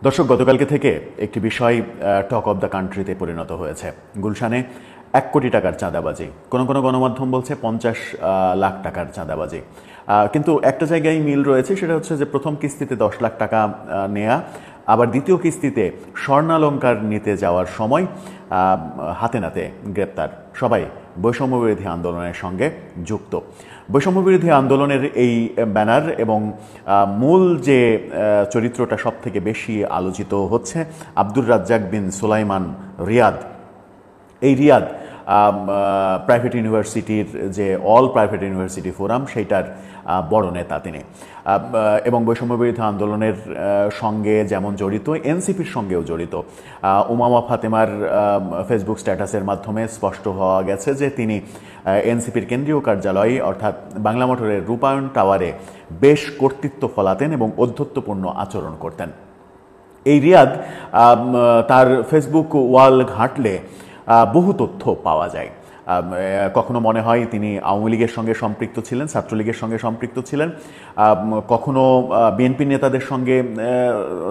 দর্শক, গতকালকে থেকে একটি বিষয় টক অব দ্য কান্ট্রিতে পরিণত হয়েছে। গুলশানে 1 কোটি টাকার চাঁদাবাজি, কোনো কোনো গণমাধ্যম বলছে 50 লাখ টাকার চাঁদাবাজি। কিন্তু একটা জায়গায় মিল রয়েছে, সেটা হচ্ছে যে প্রথম কিস্তিতে 10 লাখ টাকা নেয়া, আবার দ্বিতীয় কিস্তিতে স্বর্ণালংকার নিতে যাওয়ার সময় হাতে নাতে গ্রেপ্তার। সবাই বৈষম্যবিরোধী আন্দোলনের সঙ্গে যুক্ত। বৈষম্যবিরোধী আন্দোলনের এই ব্যানার এবং মূল যে চরিত্রটা সব থেকে বেশি আলোচিত হচ্ছে আব্দুর রাজ্জাক বিন সুলাইমান রিয়াদ। এই রিয়াদ প্রাইভেট ইউনিভার্সিটির যে অল প্রাইভেট ইউনিভার্সিটি ফোরাম, সেইটার বড় নেতা তিনি, এবং বৈষম্যবিরোধী আন্দোলনের সঙ্গে যেমন জড়িত, এনসিপির সঙ্গেও জড়িত। উমামা ফাতেমার ফেসবুক স্ট্যাটাসের মাধ্যমে স্পষ্ট হওয়া গেছে যে তিনি এনসিপির কেন্দ্রীয় কার্যালয়ে অর্থাৎ বাংলা মোটরের রূপায়ণ টাওয়ারে বেশ কর্তৃত্ব ফলাতেন এবং ঔদ্ধত্যপূর্ণ আচরণ করতেন। এই রিয়াদ, তার ফেসবুক ওয়াল ঘাঁটলে বহু তথ্য পাওয়া যায়। কখনো মনে হয় তিনি আওয়ামী লীগের সঙ্গে সম্পৃক্ত ছিলেন, ছাত্রলীগের সঙ্গে সম্পৃক্ত ছিলেন, কখনো বিএনপি নেতাদের সঙ্গে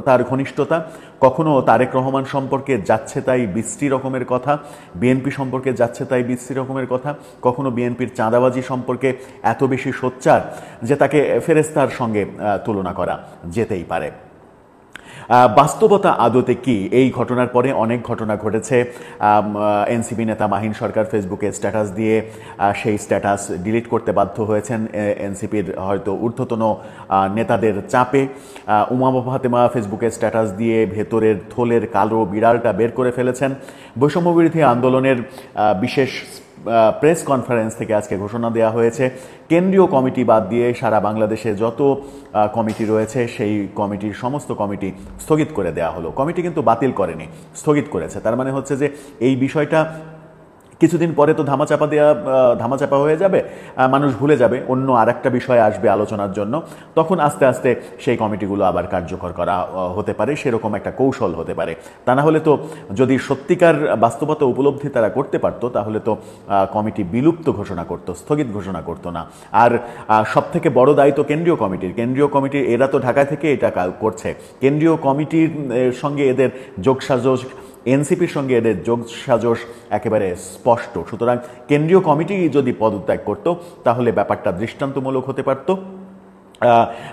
তার ঘনিষ্ঠতা, কখনো তারেক রহমান সম্পর্কে যাচ্ছে তাই বিশ্রী রকমের কথা, বিএনপি সম্পর্কে যাচ্ছে তাই বিশ্রী রকমের কথা, কখনো বিএনপির চাঁদাবাজি সম্পর্কে এত বেশি সোচ্চার যে তাকে ফেরেস্তার সঙ্গে তুলনা করা যেতেই পারে। বাস্তবতা আদতে কি? এই ঘটনার পরে অনেক ঘটনা ঘটেছে। এনসিপি নেতা মাহিন সরকার ফেসবুকে স্ট্যাটাস দিয়ে সেই স্ট্যাটাস ডিলিট করতে বাধ্য হয়েছেন এনসিপির হয়তো ঊর্ধ্বতন নেতাদের চাপে। উমামা ফাতেমা ফেসবুকে স্ট্যাটাস দিয়ে ভেতরের থলের কালো বিড়ালটা বের করে ফেলেছেন। বৈষম্যবিরোধী আন্দোলনের বিশেষ প্রেস কনফারেন্স থেকে আজকে ঘোষণা দেওয়া হয়েছে কেন্দ্রীয় কমিটি বাদ দিয়ে সারা বাংলাদেশে যত কমিটি রয়েছে সেই কমিটির সমস্ত কমিটি স্থগিত করে দেওয়া হলো। কমিটি কিন্তু বাতিল করেনি, স্থগিত করেছে। তার মানে হচ্ছে যে এই বিষয়টা কিছুদিন পরে তো ধামাচাপা হয়ে যাবে, মানুষ ভুলে যাবে, অন্য আরেকটা বিষয় আসবে আলোচনার জন্য, তখন আস্তে আস্তে সেই কমিটিগুলো আবার কার্যকর করা হতে পারে, সেরকম একটা কৌশল হতে পারে। তা না হলে তো, যদি সত্যিকার বাস্তবতা উপলব্ধি তারা করতে পারতো, তাহলে তো কমিটি বিলুপ্ত ঘোষণা করতো, স্থগিত ঘোষণা করতো না। আর সব থেকে বড় দায়িত্ব কেন্দ্রীয় কমিটির, এরা তো ঢাকা থেকে এটা করছে, কেন্দ্রীয় কমিটির সঙ্গে এদের যোগসাজশ, এনসিপির সঙ্গে এদের যোগসাজশ একেবারে স্পষ্ট। সুতরাং কেন্দ্রীয় কমিটি যদি পদত্যাগ করত, তাহলে ব্যাপারটা দৃষ্টান্তমূলক হতে পারত,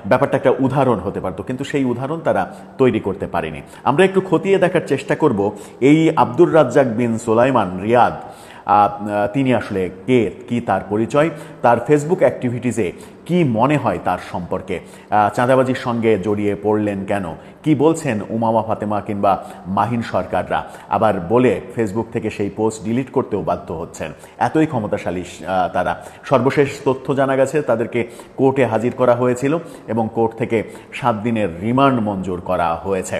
ব্যাপারটা একটা উদাহরণ হতে পারত, কিন্তু সেই উদাহরণ তারা তৈরি করতে পারেনি। আমরা একটু খতিয়ে দেখার চেষ্টা করব এই আব্দুর রাজ্জাক বিন সুলাইমান রিয়াদ তিনি আসলে কে, কি তার পরিচয়, তার ফেসবুক অ্যাক্টিভিটিসে কি মনে হয় তার সম্পর্কে, চাঁদাবাজির সঙ্গে জড়িয়ে পড়লেন কেন, কি বলছেন উমামা ফাতেমা কিংবা মাহিন সরকাররা, আবার বলে ফেসবুক থেকে সেই পোস্ট ডিলিট করতেও বাধ্য হচ্ছেন। এতই ক্ষমতাশালী তারা। সর্বশেষ তথ্য জানা গেছে তাদেরকে কোর্টে হাজির করা হয়েছিল এবং কোর্ট থেকে 7 দিনের রিমান্ড মঞ্জুর করা হয়েছে।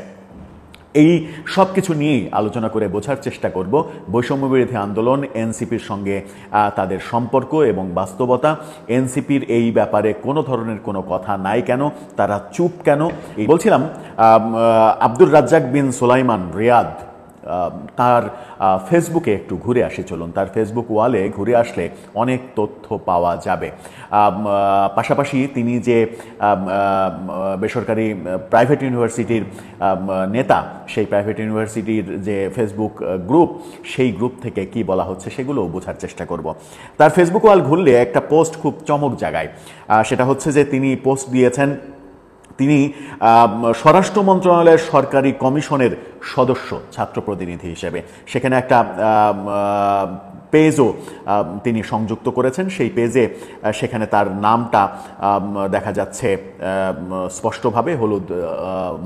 এই সব কিছু নিয়েই আলোচনা করে বোঝার চেষ্টা করব বৈষম্যবিরোধী আন্দোলন, এনসিপির সঙ্গে তাদের সম্পর্ক এবং বাস্তবতা। এনসিপির এই ব্যাপারে কোনো ধরনের কোনো কথা নাই কেন, তারা চুপ কেন? বলছিলাম আব্দুর রাজ্জাক বিন সুলাইমান রিয়াদ, তার ফেসবুকে একটু ঘুরে আসি চলুন। তার ফেসবুক ওয়ালে ঘুরে আসলে অনেক তথ্য পাওয়া যাবে। পাশাপাশি তিনি যে বেসরকারি প্রাইভেট ইউনিভার্সিটির নেতা, সেই প্রাইভেট ইউনিভার্সিটির যে ফেসবুক গ্রুপ, সেই গ্রুপ থেকে কি বলা হচ্ছে সেগুলোও বোঝার চেষ্টা করব। তার ফেসবুক ওয়াল ঘুরলে একটা পোস্ট খুব চমক জাগায়। সেটা হচ্ছে যে তিনি পোস্ট দিয়েছেন তিনি স্বরাষ্ট্র মন্ত্রণালয়ের সরকারি কমিশনের সদস্য, ছাত্র প্রতিনিধি হিসেবে। সেখানে একটা পেজও তিনি সংযুক্ত করেছেন। সেই পেজে সেখানে তার নামটা দেখা যাচ্ছে স্পষ্টভাবে হলুদ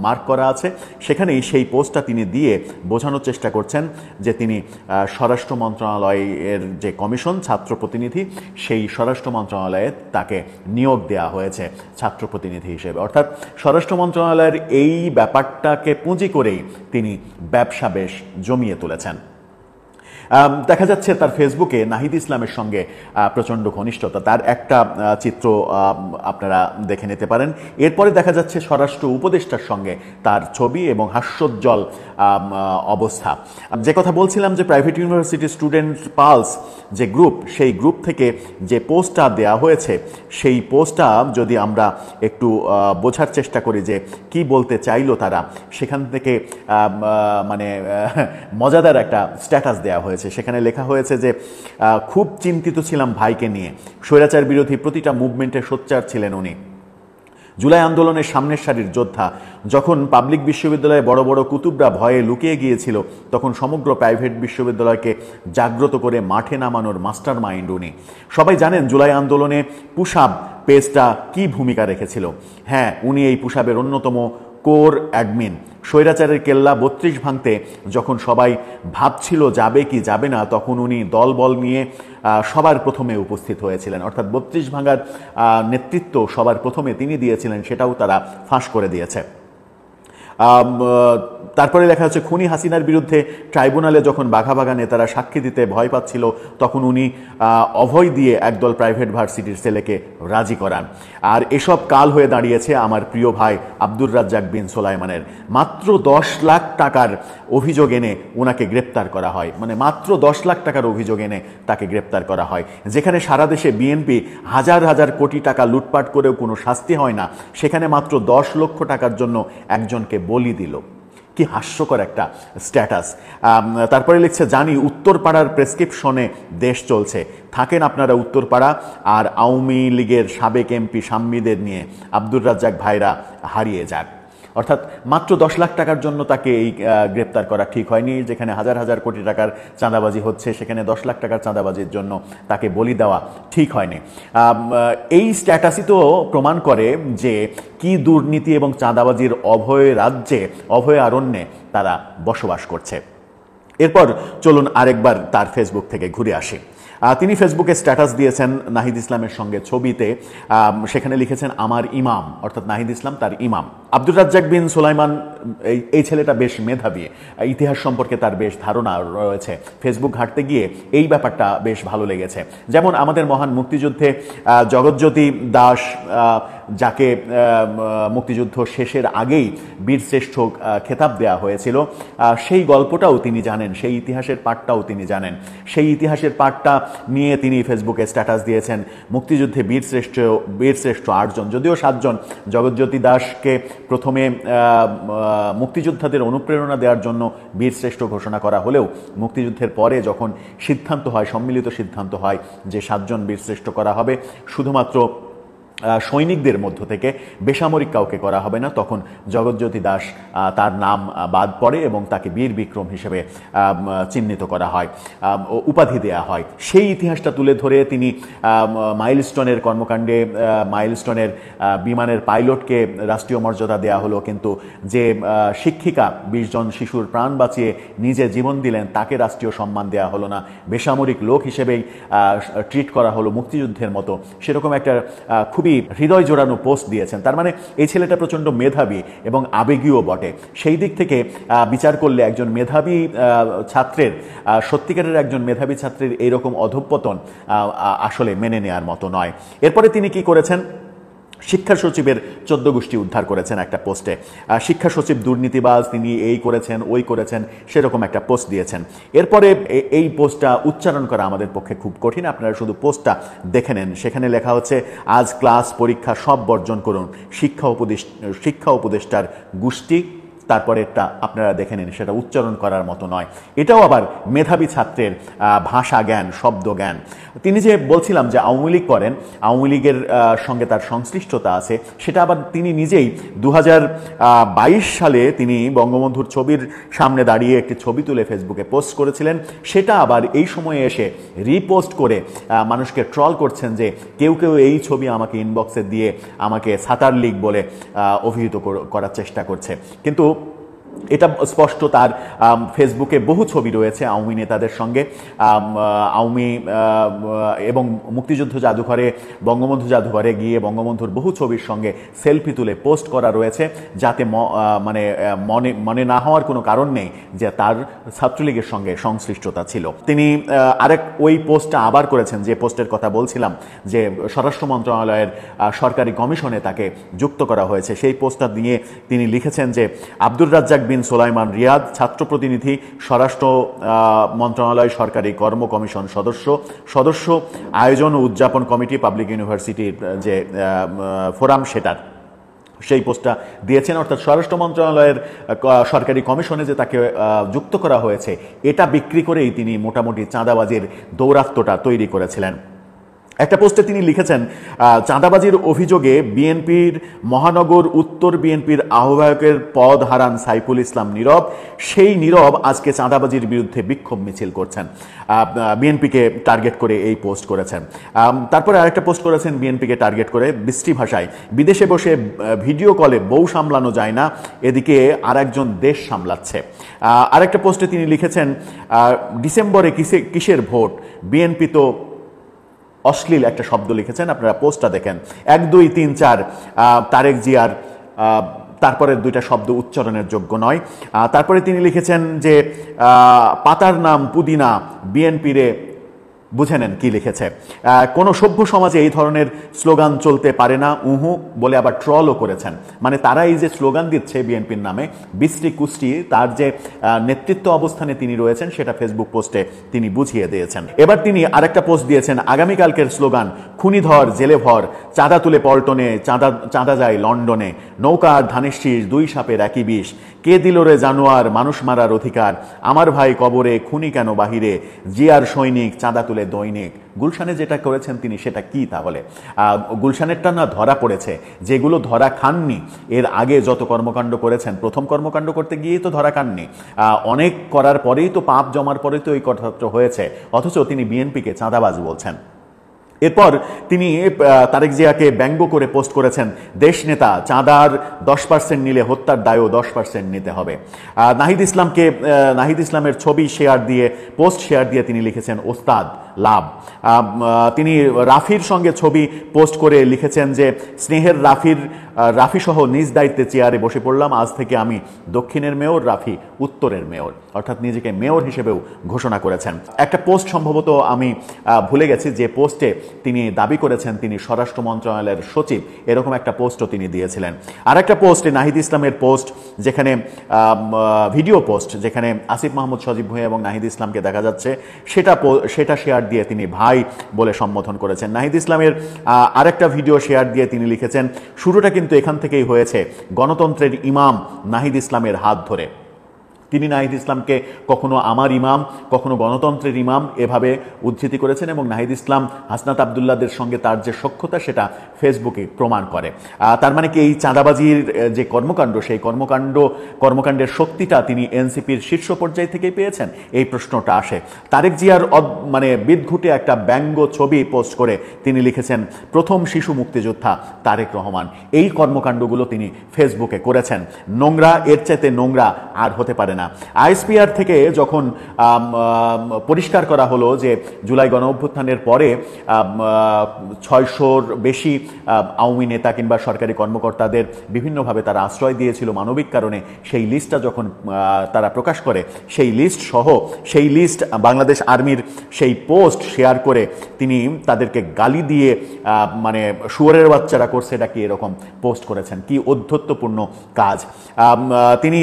মার্ক করা আছে। সেখানেই সেই পোস্টটা তিনি দিয়ে বোঝানোর চেষ্টা করছেন যে তিনি স্বরাষ্ট্র মন্ত্রণালয়ের যে কমিশন, ছাত্র প্রতিনিধি, সেই স্বরাষ্ট্র মন্ত্রণালয়ে তাকে নিয়োগ দেওয়া হয়েছে ছাত্র প্রতিনিধি হিসেবে। অর্থাৎ স্বরাষ্ট্র মন্ত্রণালয়ের এই ব্যাপারটাকে পুঁজি করেই তিনি ব্যবসা বেশ জমিয়ে তুলেছেন। দেখা যাচ্ছে তার ফেসবুকে নাহিদ ইসলামের সঙ্গে প্রচণ্ড ঘনিষ্ঠতা, তার একটা চিত্র আপনারা দেখে নিতে পারেন। এরপরে দেখা যাচ্ছে স্বরাষ্ট্র উপদেষ্টার সঙ্গে তার ছবি এবং হাস্যোজ্জ্বল অবস্থা। যে কথা বলছিলাম যে প্রাইভেট ইউনিভার্সিটি স্টুডেন্ট পালস যে গ্রুপ, সেই গ্রুপ থেকে যে পোস্টটা দেওয়া হয়েছে, সেই পোস্টটা যদি আমরা একটু বোঝার চেষ্টা করি যে কি বলতে চাইলো তারা, সেখান থেকে মানে মজাদার একটা স্ট্যাটাস দেওয়া হয়েছে। সেখানে লেখা হয়েছে যে খুব চিন্তিত ছিলাম ভাইকে নিয়ে, স্বৈরাচার বিরোধী প্রতিটা মুভমেন্টে সোচ্চার ছিলেন উনি, জুলাই আন্দোলনের সামনের সারির যোদ্ধা। যখন পাবলিক বিশ্ববিদ্যালয়ে বড় বড় কুতুবরা ভয়ে লুকিয়ে গিয়েছিল, তখন সমগ্র প্রাইভেট বিশ্ববিদ্যালয়কে জাগ্রত করে মাঠে নামানোর মাস্টার মাইন্ড উনি। সবাই জানেন জুলাই আন্দোলনে পুশআপ পেজটা কি ভূমিকা রেখেছিল। হ্যাঁ, উনি এই পুশআপের অন্যতম কোর অ্যাডমিন। স্বৈরাচারের কেল্লা ৩২ ভাঙতে যখন সবাই ভাবছিল যাবে কি যাবে না, তখন উনি দলবল নিয়ে সবার প্রথমে উপস্থিত হয়েছিলেন। অর্থাৎ ৩২ ভাঙার নেতৃত্ব সবার প্রথমে তিনি দিয়েছিলেন, সেটাও তারা ফাঁস করে দিয়েছে। তারপরে লেখা হচ্ছে খুনি হাসিনার বিরুদ্ধে ট্রাইব্যুনালে যখন বাঘা বাঘা নেতারা সাক্ষী দিতে ভয় পাচ্ছিল, তখন উনি অভয় দিয়ে একদল প্রাইভেট ভার্সিটির ছেলেকে রাজি করান। আর এসব কাল হয়ে দাঁড়িয়েছে আমার প্রিয় ভাই আব্দুর রাজ্জাক বিন সোলাইমানের। মাত্র ১০ লাখ টাকার অভিযোগ এনে ওনাকে গ্রেপ্তার করা হয়, মানে মাত্র ১০ লাখ টাকার অভিযোগ এনে তাকে গ্রেপ্তার করা হয়। যেখানে সারা দেশে বিএনপি হাজার হাজার কোটি টাকা লুটপাট করেও কোনো শাস্তি হয় না, সেখানে মাত্র ১০ লক্ষ টাকার জন্য একজনকে বলি দিল। কি হাস্যকর একটা স্ট্যাটাস। তারপরে লিখছে, জানি উত্তরপাড়ার প্রেসক্রিপশনে দেশ চলছে, থাকেন আপনারা উত্তরপাড়া আর আওয়ামী লীগের সাবেক এমপি সাম্মীদের নিয়ে আব্দুর রাজ্জাক ভাইরা হারিয়ে যাক। অর্থাৎ মাত্র ১০ লাখ টাকার জন্য তাকে এই গ্রেপ্তার করা ঠিক হয়নি। যেখানে হাজার হাজার কোটি টাকার চাঁদাবাজি হচ্ছে, সেখানে ১০ লাখ টাকার চাঁদাবাজির জন্য তাকে বলি দেওয়া ঠিক হয়নি। এই স্ট্যাটাসই তো প্রমাণ করে যে কি দুর্নীতি এবং চাঁদাবাজির অভয় রাজ্যে, অভয় অরণ্যে তারা বসবাস করছে। এরপর চলুন আরেকবার তার ফেসবুক থেকে ঘুরে আসি। তিনি ফেসবুকে স্ট্যাটাস দিয়েছেন নাহিদ ইসলামের সঙ্গে ছবিতে। সেখানে লিখেছেন আমার ইমাম, অর্থাৎ নাহিদ ইসলাম তার ইমাম। আব্দুর রাজ্জাক বিন সোলাইমান এই ছেলেটা বেশ মেধাবী, ইতিহাস সম্পর্কে তার বেশ ধারণা রয়েছে। ফেসবুক ঘাঁটতে গিয়ে এই ব্যাপারটা বেশ ভালো লেগেছে। যেমন আমাদের মহান মুক্তিযুদ্ধে জগৎজ্যোতি দাস, যাকে মুক্তিযুদ্ধ শেষের আগেই বীরশ্রেষ্ঠ খেতাব দেওয়া হয়েছিল, সেই গল্পটাও তিনি জানেন, সেই ইতিহাসের পাঠটাও তিনি জানেন। সেই ইতিহাসের পাঠটা নিয়ে তিনি ফেসবুকে স্ট্যাটাস দিয়েছেন, মুক্তিযুদ্ধে বীরশ্রেষ্ঠ ৮ জন, যদিও ৭ জন। জগৎজ্যোতি দাসকে প্রথমে মুক্তিযোদ্ধাদের অনুপ্রেরণা দেওয়ার জন্য বীরশ্রেষ্ঠ ঘোষণা করা হলেও মুক্তিযুদ্ধের পরে যখন সিদ্ধান্ত হয়, সম্মিলিত সিদ্ধান্ত হয় যে ৭ জন বীরশ্রেষ্ঠ করা হবে, শুধুমাত্র সৈনিকদের মধ্য থেকে, বেসামরিক কাউকে করা হবে না, তখন জগৎজ্যোতি দাস তার নাম বাদ পড়ে এবং তাকে বীর বিক্রম হিসেবে চিহ্নিত করা হয়, উপাধি দেয়া হয়। সেই ইতিহাসটা তুলে ধরে তিনি মাইলস্টোনের কর্মকাণ্ডে, মাইলস্টোনের বিমানের পাইলটকে রাষ্ট্রীয় মর্যাদা দেয়া হলো, কিন্তু যে শিক্ষিকা ২০ জন শিশুর প্রাণ বাঁচিয়ে নিজে জীবন দিলেন, তাকে রাষ্ট্রীয় সম্মান দেয়া হলো না, বেসামরিক লোক হিসেবেই ট্রিট করা হলো মুক্তিযুদ্ধের মতো। সেরকম একটা খুবই হৃদয় জোড়ানো পোস্ট দিয়েছেন। তার মানে এই ছেলেটা প্রচণ্ড মেধাবী এবং আবেগীয় বটে। সেই দিক থেকে বিচার করলে একজন মেধাবী ছাত্রের, সত্যিকারের একজন মেধাবী ছাত্রের এইরকম অধঃপতন আসলে মেনে নেওয়ার মতো নয়। এরপরে তিনি কি করেছেন, শিক্ষা সচিবের ১৪ গোষ্ঠী উদ্ধার করেছেন একটা পোস্টে। শিক্ষা সচিব দুর্নীতিবাজ, তিনি এই করেছেন ওই করেছেন, সেরকম একটা পোস্ট দিয়েছেন। এরপরে এই পোস্টটা উচ্চারণ করা আমাদের পক্ষে খুব কঠিন, আপনারা শুধু পোস্টটা দেখে নেন। সেখানে লেখা হচ্ছে, আজ ক্লাস পরীক্ষা সব বর্জন করুন, শিক্ষা উপদেষ্টার গোষ্ঠী। তারপরেরটা আপনারা দেখে নিন, সেটা উচ্চারণ করার মতো নয়। এটাও আবার মেধাবী ছাত্রের ভাষা জ্ঞান, শব্দ জ্ঞান। তিনি যে বলছিলাম যে আওয়ামী লীগ করেন, আওয়ামী লীগের সঙ্গে তার সংশ্লিষ্টতা আছে, সেটা আবার তিনি নিজেই ২০২২ সালে তিনি বঙ্গবন্ধুর ছবির সামনে দাঁড়িয়ে একটি ছবি তুলে ফেসবুকে পোস্ট করেছিলেন। সেটা আবার এই সময়ে এসে রিপোস্ট করে মানুষকে ট্রল করছেন যে কেউ কেউ এই ছবি আমাকে ইনবক্সে দিয়ে আমাকে সাতার লীগ বলে অভিহিত করার চেষ্টা করছে। কিন্তু এটা স্পষ্ট তার ফেসবুকে বহু ছবি রয়েছে আওয়ামী নেতাদের সঙ্গে, আওয়ামী এবং মুক্তিযুদ্ধ জাদুঘরে, বঙ্গবন্ধু জাদুঘরে গিয়ে বঙ্গবন্ধুর বহু ছবির সঙ্গে সেলফি তুলে পোস্ট করা রয়েছে, যাতে মানে মনে না হওয়ার কোনো কারণ নেই যে তার ছাত্রলীগের সঙ্গে সংশ্লিষ্টতা ছিল। তিনি ওই পোস্টটা আবার করেছেন, যে পোস্টের কথা বলছিলাম যে স্বরাষ্ট্র মন্ত্রণালয়ের সরকারি কমিশনে তাকে যুক্ত করা হয়েছে। সেই পোস্টটা দিয়ে তিনি লিখেছেন যে আব্দুর রাজ্জাক বিন সোলাইমান রিয়াদ, ছাত্র প্রতিনিধি, স্বরাষ্ট্র মন্ত্রণালয় সরকারি কর্ম কমিশন সদস্য, আয়োজন ও উদযাপন কমিটি, পাবলিক ইউনিভার্সিটির যে ফোরাম, সেটার সেই পোস্টটা দিয়েছেন। অর্থাৎ স্বরাষ্ট্র মন্ত্রণালয়ের সরকারি কমিশনে যে তাকে যুক্ত করা হয়েছে, এটা বিক্রি করেই তিনি মোটামুটি চাঁদাবাজির দৌরাত্ম্যটা তৈরি করেছিলেন। একটা পোস্টে তিনি লিখেছেন, চাঁদাবাজির অভিযোগে বিএনপির মহানগর উত্তর বিএনপির আহ্বায়কের পদ হারান সাইফুল ইসলাম নীরব। সেই নীরব আজকে চাঁদাবাজির বিরুদ্ধে বিক্ষোভ মিছিল করছেন। বিএনপিকে টার্গেট করে এই পোস্ট করেছেন। তারপরে আরেকটা পোস্ট করেছেন বিএনপিকে টার্গেট করে, বৃষ্টি ভাষায়, বিদেশে বসে ভিডিও কলে বউ সামলানো যায় না, এদিকে আরেকজন দেশ সামলাচ্ছে। আরেকটা পোস্টে তিনি লিখেছেন, ডিসেম্বরে কিসের ভোট, বিএনপি তো, অশ্লীল একটা শব্দ লিখেছেন, আপনারা পোস্টটা দেখেন, 1 2 3 4 তারেক জিয়ার তারপরে দুইটা শব্দ উচ্চারণের যোগ্য নয়। তারপরে তিনি লিখেছেন যে পাতার নাম পুদিনা, বিএনপিরে, বুঝে নেন কি লিখেছে। কোনো সভ্য সমাজে এই ধরনের স্লোগান চলতে পারে না বলে আবার ট্রলও করেছেন। মানে তারা এই যে স্লোগান দিচ্ছে বিএনপির নামে, বিশ্রী কুষ্টি, তার যে নেতৃত্ব অবস্থানে তিনি রয়েছেন সেটা ফেসবুক পোস্টে তিনি বুঝিয়ে দিয়েছেন। এবার তিনি আরেকটা পোস্ট দিয়েছেন, আগামীকালকের স্লোগান, খুনি ধর জেলে ভর, চাঁদা তুলে পল্টনে, চাঁদা যায় লন্ডনে, নৌকা আর ধানের শীষ, 2 সাপের একই বিষ, কে দিল রে জানোয়ার মানুষ মারার অধিকার, আমার ভাই কবরে, খুনি কেন বাহিরে, জিয়ার সৈনিক, চাঁদা তুলে দৈনিক। গুলশানে যেটা করেছেন তিনি, সেটা কি তাহলে? গুলশানেরটা না ধরা পড়েছে, যেগুলো ধরা খাননি এর আগে যত কর্মকাণ্ড করেছেন, প্রথম কর্মকাণ্ড করতে গিয়েই তো ধরা খাননি, অনেক করার পরেই তো, পাপ জমার পরেই তো এই কথাটা হয়েছে, অথচ তিনি বিএনপিকে চাঁদাবাজ বলছেন। এরপর তিনি তারেক জিয়াকে ব্যঙ্গ করে পোস্ট করেছেন, দেশ নেতা, চাঁদার 10% নিলে হত্যার দায়ও 10% নিতে হবে। নাহিদ ইসলামের ছবি শেয়ার দিয়ে, পোস্ট শেয়ার দিয়ে তিনি লিখেছেন, ওস্তাদ লাভ। তিনি রাফির সঙ্গে ছবি পোস্ট করে লিখেছেন যে স্নেহের রাফি সহ নিজ দায়িত্বে চেয়ারে বসে পড়লাম, আজ থেকে আমি দক্ষিণের মেয়র, রাফি উত্তরের মেয়র, অর্থাৎ নিজেকে মেয়র হিসেবেও ঘোষণা করেছেন। একটা পোস্ট সম্ভবত আমি ভুলে গেছি, যে পোস্টে তিনি দাবি করেছেন তিনি স্বরাষ্ট্র মন্ত্রণালয়ের সচিব, এরকম একটা পোস্টও তিনি দিয়েছিলেন। আর একটা পোস্টে নাহিদ ইসলামের পোস্ট, যেখানে ভিডিও পোস্ট, যেখানে আসিফ মাহমুদ সজীব ভূঁইয়া এবং নাহিদ ইসলামকে দেখা যাচ্ছে, সেটা শেয়ার দিয়ে তিনি ভাই বলে সম্বোধন করেছেন। নাহিদ ইসলামের আরেকটা ভিডিও শেয়ার দিয়ে তিনি লিখেছেন, শুরুটা কিন্তু এখান থেকেই হয়েছে, গণতন্ত্রের ইমাম নাহিদ ইসলামের হাত ধরে। তিনি নাহিদ ইসলামকে কখনো আমার ইমাম, কখনো গণতন্ত্রের ইমাম এভাবে উদ্ধৃতি করেছেন, এবং নাহিদ ইসলাম হাসনাত আবদুল্লাহদের সঙ্গে তার যে সখ্যতা, সেটা ফেসবুকে প্রমাণ করে। তার মানে কি এই চাঁদাবাজির যে কর্মকাণ্ড, সেই কর্মকাণ্ডের শক্তিটা তিনি এনসিপির শীর্ষ পর্যায় থেকেই পেয়েছেন, এই প্রশ্নটা আসে। তারেক জিয়ার মানে বিদঘুটে একটা ব্যঙ্গ ছবি পোস্ট করে তিনি লিখেছেন, প্রথম শিশু মুক্তিযোদ্ধা তারেক রহমান। এই কর্মকাণ্ডগুলো তিনি ফেসবুকে করেছেন। নোংরা, এর চাইতে নোংরা আর হতে পারে না। আইএসপিআর থেকে যখন পরিষ্কার করা হলো যে জুলাই গণ অভ্যুত্থানের পরে 600-র বেশি আওয়ামী নেতা কিংবা সরকারি কর্মকর্তাদের বিভিন্নভাবে তারা আশ্রয় দিয়েছিল মানবিক কারণে, সেই লিস্টটা যখন তারা প্রকাশ করে, সেই লিস্ট বাংলাদেশ আর্মির সেই পোস্ট শেয়ার করে তিনি তাদেরকে গালি দিয়ে, মানে শুয়োরের বাচ্চারা করছে এটা কি, এরকম পোস্ট করেছেন। কি অধ্যত্বপূর্ণ কাজ! তিনি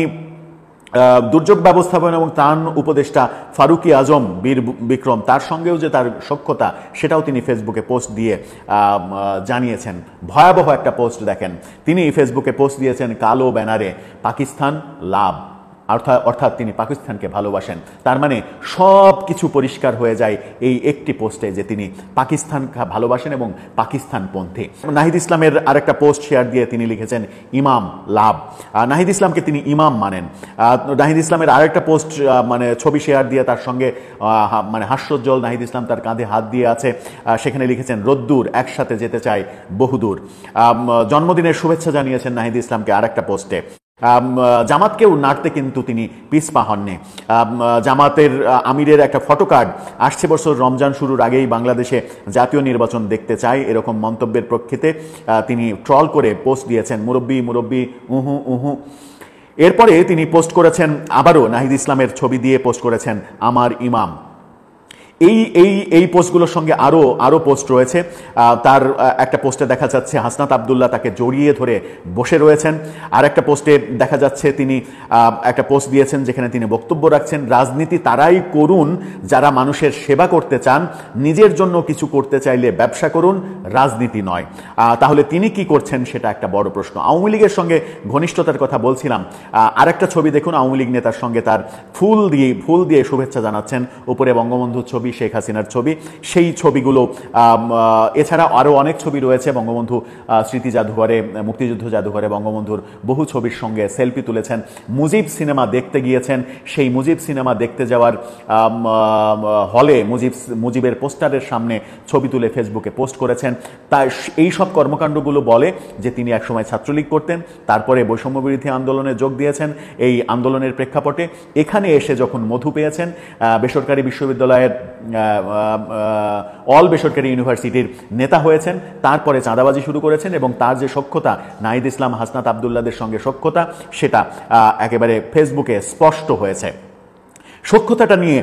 দুর্যোগ ব্যবস্থাপনা এবং ত্রাণ উপদেষ্টা ফারুকি আজম বীর বিক্রম, তার সঙ্গেও যে তার সখ্যতা, সেটাও তিনি ফেসবুকে পোস্ট দিয়ে জানিয়েছেন। ভয়াবহ একটা পোস্ট দেখেন, তিনি ফেসবুকে পোস্ট দিয়েছেন, কালো ব্যানারে পাকিস্তান লাভ, অর্থাৎ তিনি পাকিস্তানকে ভালোবাসেন। তার মানে সব কিছু পরিষ্কার হয়ে যায় এই একটি পোস্টে, যে তিনি পাকিস্তান ভালোবাসেন এবং পাকিস্তানপন্থী। নাহিদ ইসলামের আরেকটা পোস্ট শেয়ার দিয়ে তিনি লিখেছেন, ইমাম লাভ। নাহিদ ইসলামকে তিনি ইমাম মানেন। নাহিদ ইসলামের আরেকটা পোস্ট, মানে ছবি শেয়ার দিয়ে তার সঙ্গে মানে হাস্যোজ্জ্বল নাহিদ ইসলাম তার কাঁধে হাত দিয়ে আছে, সেখানে লিখেছেন, রোদ্দুর একসাথে যেতে চাই বহুদূর। জন্মদিনের শুভেচ্ছা জানিয়েছেন নাহিদ ইসলামকে আরেকটা পোস্টে। জামাতকেও নাড়তে কিন্তু তিনি পিছপা হননি। জামাতের আমিরের একটা ফটোকার্ড আসছে বছর রমজান শুরুর আগেই বাংলাদেশে জাতীয় নির্বাচন দেখতে চায়, এরকম মন্তব্যের প্রেক্ষিতে তিনি ট্রল করে পোস্ট দিয়েছেন, মুরব্বি মুরব্বি উহু উহু। এরপরে তিনি পোস্ট করেছেন আবারও নাহিদ ইসলামের ছবি দিয়ে পোস্ট করেছেন আমার ইমাম। এই এই এই পোস্টগুলোর সঙ্গে আরও পোস্ট রয়েছে। তার একটা পোস্টে দেখা যাচ্ছে হাসনাত আবদুল্লাহ তাকে জড়িয়ে ধরে বসে রয়েছেন। আর একটা পোস্টে দেখা যাচ্ছে তিনি একটা পোস্ট দিয়েছেন যেখানে তিনি বক্তব্য রাখছেন, রাজনীতি তারাই করুন যারা মানুষের সেবা করতে চান, নিজের জন্য কিছু করতে চাইলে ব্যবসা করুন, রাজনীতি নয়। তাহলে তিনি কি করছেন সেটা একটা বড় প্রশ্ন। আওয়ামী লীগের সঙ্গে ঘনিষ্ঠতার কথা বলছিলাম, আরেকটা ছবি দেখুন, আওয়ামী লীগ নেতার সঙ্গে তার ফুল দিয়ে শুভেচ্ছা জানাচ্ছেন, উপরে বঙ্গবন্ধুর ছবি, শেখ হাসিনার ছবি, সেই ছবিগুলো। এছাড়া আরও অনেক ছবি রয়েছে বঙ্গবন্ধু স্মৃতি জাদুঘরে, মুক্তিযুদ্ধ জাদুঘরে বঙ্গবন্ধুর বহু ছবির সঙ্গে সেলফি তুলেছেন। মুজিব সিনেমা দেখতে গিয়েছেন, সেই মুজিব সিনেমা দেখতে যাওয়ার হলে মুজিবের পোস্টারের সামনে ছবি তুলে ফেসবুকে পোস্ট করেছেন। তাই এই সব কর্মকাণ্ডগুলো বলে যে তিনি একসময় ছাত্রলীগ করতেন, তারপরে বৈষম্য বিরোধী আন্দোলনে যোগ দিয়েছেন। এই আন্দোলনের প্রেক্ষাপটে এখানে এসে যখন মধু পেয়েছেন, বেসরকারি বিশ্ববিদ্যালয়ের অল বেসরকারি ইউনিভার্সিটির নেতা হয়েছেন, তারপরে চাঁদাবাজি শুরু করেছেন এবং তার যে সখ্যতা নাহিদ ইসলাম হাসনাত আবদুল্লাদের সঙ্গে সখ্যতা, সেটা একেবারে ফেসবুকে স্পষ্ট হয়েছে। সখ্যতাটা নিয়ে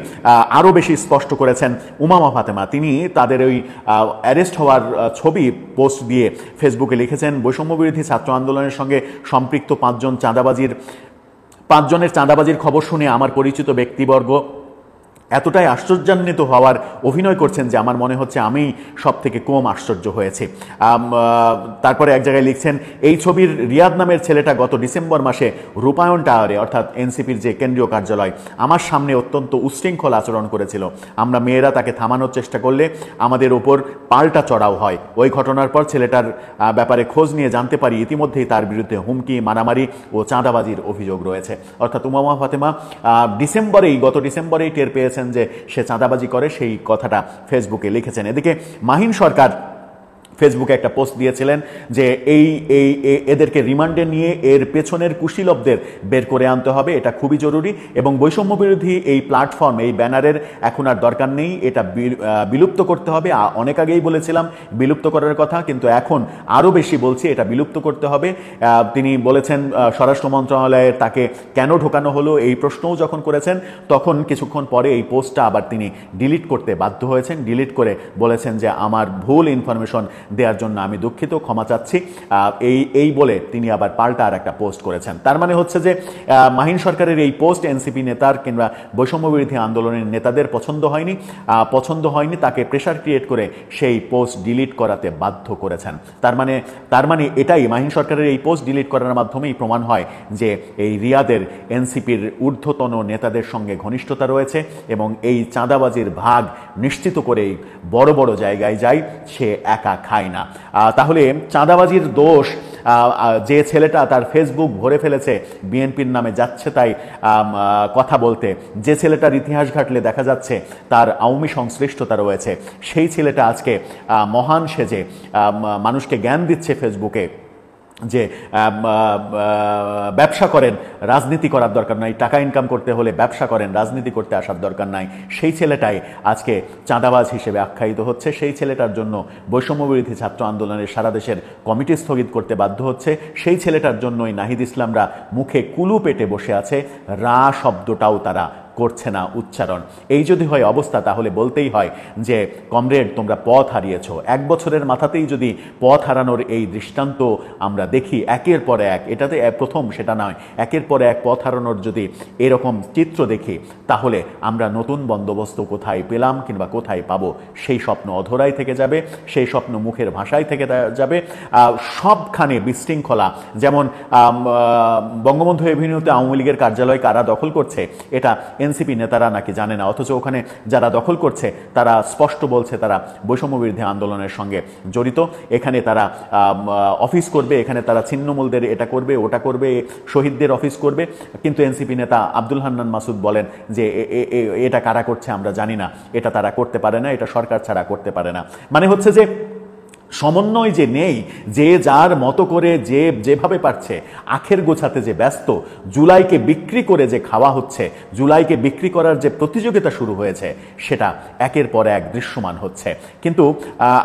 আরও বেশি স্পষ্ট করেছেন উমামা ফাতেমা। তিনি তাদের ওই অ্যারেস্ট হওয়ার ছবি পোস্ট দিয়ে ফেসবুকে লিখেছেন, বৈষম্যবিরোধী ছাত্র আন্দোলনের সঙ্গে সম্পৃক্ত 5 জনের চাঁদাবাজির খবর শুনে আমার পরিচিত ব্যক্তিবর্গ এতটাই আশ্চর্যান্বিত হওয়ার অভিনয় করছেন যে আমার মনে হচ্ছে আমি সব থেকে কম আশ্চর্য হয়েছি। তারপরে এক জায়গায় লিখছেন, এই ছবির রিয়াদ নামের ছেলেটা গত ডিসেম্বর মাসে রূপায়ণ টাওয়ারে, অর্থাৎ এনসিপির যে কেন্দ্রীয় কার্যালয়, আমার সামনে অত্যন্ত উচ্ছৃঙ্খল আচরণ করেছিল। আমরা মেয়েরা তাকে থামানোর চেষ্টা করলে আমাদের ওপর পাল্টা চড়াও হয়। ওই ঘটনার পর ছেলেটার ব্যাপারে খোঁজ নিয়ে জানতে পারি ইতিমধ্যেই তার বিরুদ্ধে হুমকি, মারামারি ও চাঁদাবাজির অভিযোগ রয়েছে। অর্থাৎ উমামা ফাতেমা গত ডিসেম্বরেই টের পেয়েছেন যে সে চাঁদাবাজি করে, সেই কথাটা ফেসবুকে লিখেছেন। এদিকে মাহিন সরকার ফেসবুকে একটা পোস্ট দিয়েছিলেন যে এদেরকে রিমান্ডে নিয়ে এর পেছনের কুশীলবদের বের করে আনতে হবে, এটা খুবই জরুরি, এবং বৈষম্য বিরোধী এই প্ল্যাটফর্ম, এই ব্যানারের এখন আর দরকার নেই, এটা বিলুপ্ত করতে হবে। অনেক আগেই বলেছিলাম বিলুপ্ত করার কথা, কিন্তু এখন আরও বেশি বলছি এটা বিলুপ্ত করতে হবে। তিনি বলেছেন স্বরাষ্ট্র মন্ত্রণালয়ের তাকে কেন ঢোকানো হলো এই প্রশ্নও যখন করেছেন, তখন কিছুক্ষণ পরে এই পোস্টটা আবার তিনি ডিলিট করতে বাধ্য হয়েছেন। ডিলিট করে বলেছেন যে আমার ভুল ইনফরমেশন দেওয়ার জন্য আমি দুঃখিত, ক্ষমা চাচ্ছি, এই বলে তিনি আবার পাল্টা আর একটা পোস্ট করেছেন। তার মানে হচ্ছে যে মাহিন সরকারের এই পোস্ট এনসিপি নেতার কিংবা বৈষম্য বিরোধী আন্দোলনের নেতাদের পছন্দ হয়নি, তাকে প্রেশার ক্রিয়েট করে সেই পোস্ট ডিলিট করাতে বাধ্য করেছেন। তার মানে এটাই, মাহিন সরকারের এই পোস্ট ডিলিট করার মাধ্যমেই প্রমাণ হয় যে এই রিয়াদের এনসিপির ঊর্ধ্বতন নেতাদের সঙ্গে ঘনিষ্ঠতা রয়েছে এবং এই চাঁদাবাজির ভাগ নিশ্চিত করেই বড় বড় জায়গায় যায়, সে একা খায় না। তাহলে চাঁদাবাজির দোষ যে ছেলেটা তার ফেসবুক ভরে ফেলেছে বিএনপির নামে যাচ্ছে তাই কথা বলতে, যে ছেলেটার ইতিহাস ঘাটলে দেখা যাচ্ছে তার আওয়ামী সংশ্লিষ্টতা রয়েছে, সেই ছেলেটা আজকে মহান সেজে মানুষকে জ্ঞান দিচ্ছে ফেসবুকে যে ব্যবসা করেন, রাজনীতি করার দরকার নাই, টাকা ইনকাম করতে হলে ব্যবসা করেন, রাজনীতি করতে আসার দরকার নাই। সেই ছেলেটাই আজকে চাঁদাবাজ হিসেবে আখ্যায়িত হচ্ছে। সেই ছেলেটার জন্য বৈষম্যবিরোধী ছাত্র আন্দোলনের সারা দেশের কমিটি স্থগিত করতে বাধ্য হচ্ছে। সেই ছেলেটার জন্যই নাহিদ ইসলামরা মুখে কুলু পেটে বসে আছে, রা শব্দটাও তারা করছে না উচ্চারণ। এই যদি হয় অবস্থা, তাহলে বলতেই হয় যে কমরেড, তোমরা পথ হারিয়েছ। 1 বছরের মাথাতেই যদি পথ হারানোর এই দৃষ্টান্ত আমরা দেখি একের পর এক, এটাতে প্রথম সেটা নয়, একের পর এক পথ হারানোর যদি এরকম চিত্র দেখি, তাহলে আমরা নতুন বন্দোবস্ত কোথায় পেলাম কিংবা কোথায় পাবো, সেই স্বপ্ন অধরাই থেকে যাবে, সেই স্বপ্ন মুখের ভাষায় থেকে যাবে। সবখানে বিশৃঙ্খলা, যেমন বঙ্গবন্ধু এভিনিউতে আওয়ামী লীগের কার্যালয় কারা দখল করছে, এটা এনসিপি নেতারা নাকি জানে না, অথচ ওখানে যারা দখল করছে তারা স্পষ্ট বলছে তারা বৈষম্য বিরোধী আন্দোলনের সঙ্গে জড়িত। এখানে তারা অফিস করবে, এখানে তারা ছিন্নমূলদের এটা করবে, ওটা করবে, শহীদদের অফিস করবে, কিন্তু এনসিপি নেতা আব্দুল হান্নান মাসুদ বলেন যে এটা কারা করছে আমরা জানি না, এটা তারা করতে পারে না, এটা সরকার ছাড়া করতে পারে না। মানে হচ্ছে যে সমন্বয় যে নেই, যে যার মতো করে যে যেভাবে পারছে আখের গোছাতে যে ব্যস্ত, জুলাইকে বিক্রি করে যে খাওয়া হচ্ছে, জুলাইকে বিক্রি করার যে প্রতিযোগিতা শুরু হয়েছে, সেটা একের পর এক দৃশ্যমান হচ্ছে। কিন্তু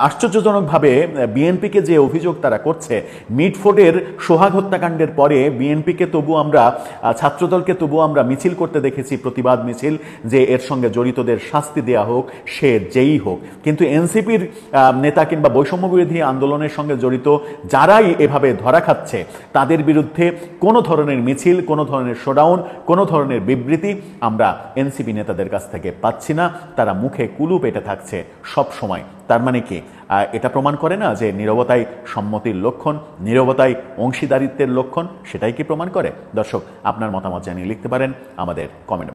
আশ্চর্যজনকভাবে বিএনপিকে যে অভিযোগ তারা করছে, মিটফোর্ডের সোহাগ হত্যাকাণ্ডের পরে বিএনপিকে তবু আমরা, ছাত্রদলকে তবু আমরা মিছিল করতে দেখেছি, প্রতিবাদ মিছিল, যে এর সঙ্গে জড়িতদের শাস্তি দেয়া হোক, সে যেই হোক। কিন্তু এনসিপির নেতা কিংবা বৈষম্য বিরোধী আন্দোলনের সঙ্গে জড়িত যারাই এভাবে ধরা খাচ্ছে, তাদের বিরুদ্ধে কোনো ধরনের মিছিল, কোনো ধরনের শোডাউন, কোনো ধরনের বিবৃতি আমরা এনসিপি নেতাদের কাছ থেকে পাচ্ছি না। তারা মুখে কুলু পেটে থাকছে সব সময়। তার মানে কি এটা প্রমাণ করে না যে নীরবতাই সম্মতির লক্ষণ, নীরবতাই অংশীদারিত্বের লক্ষণ? সেটাই কি প্রমাণ করে? দর্শক, আপনার মতামত জানিয়ে লিখতে পারেন আমাদের কমেন্ট।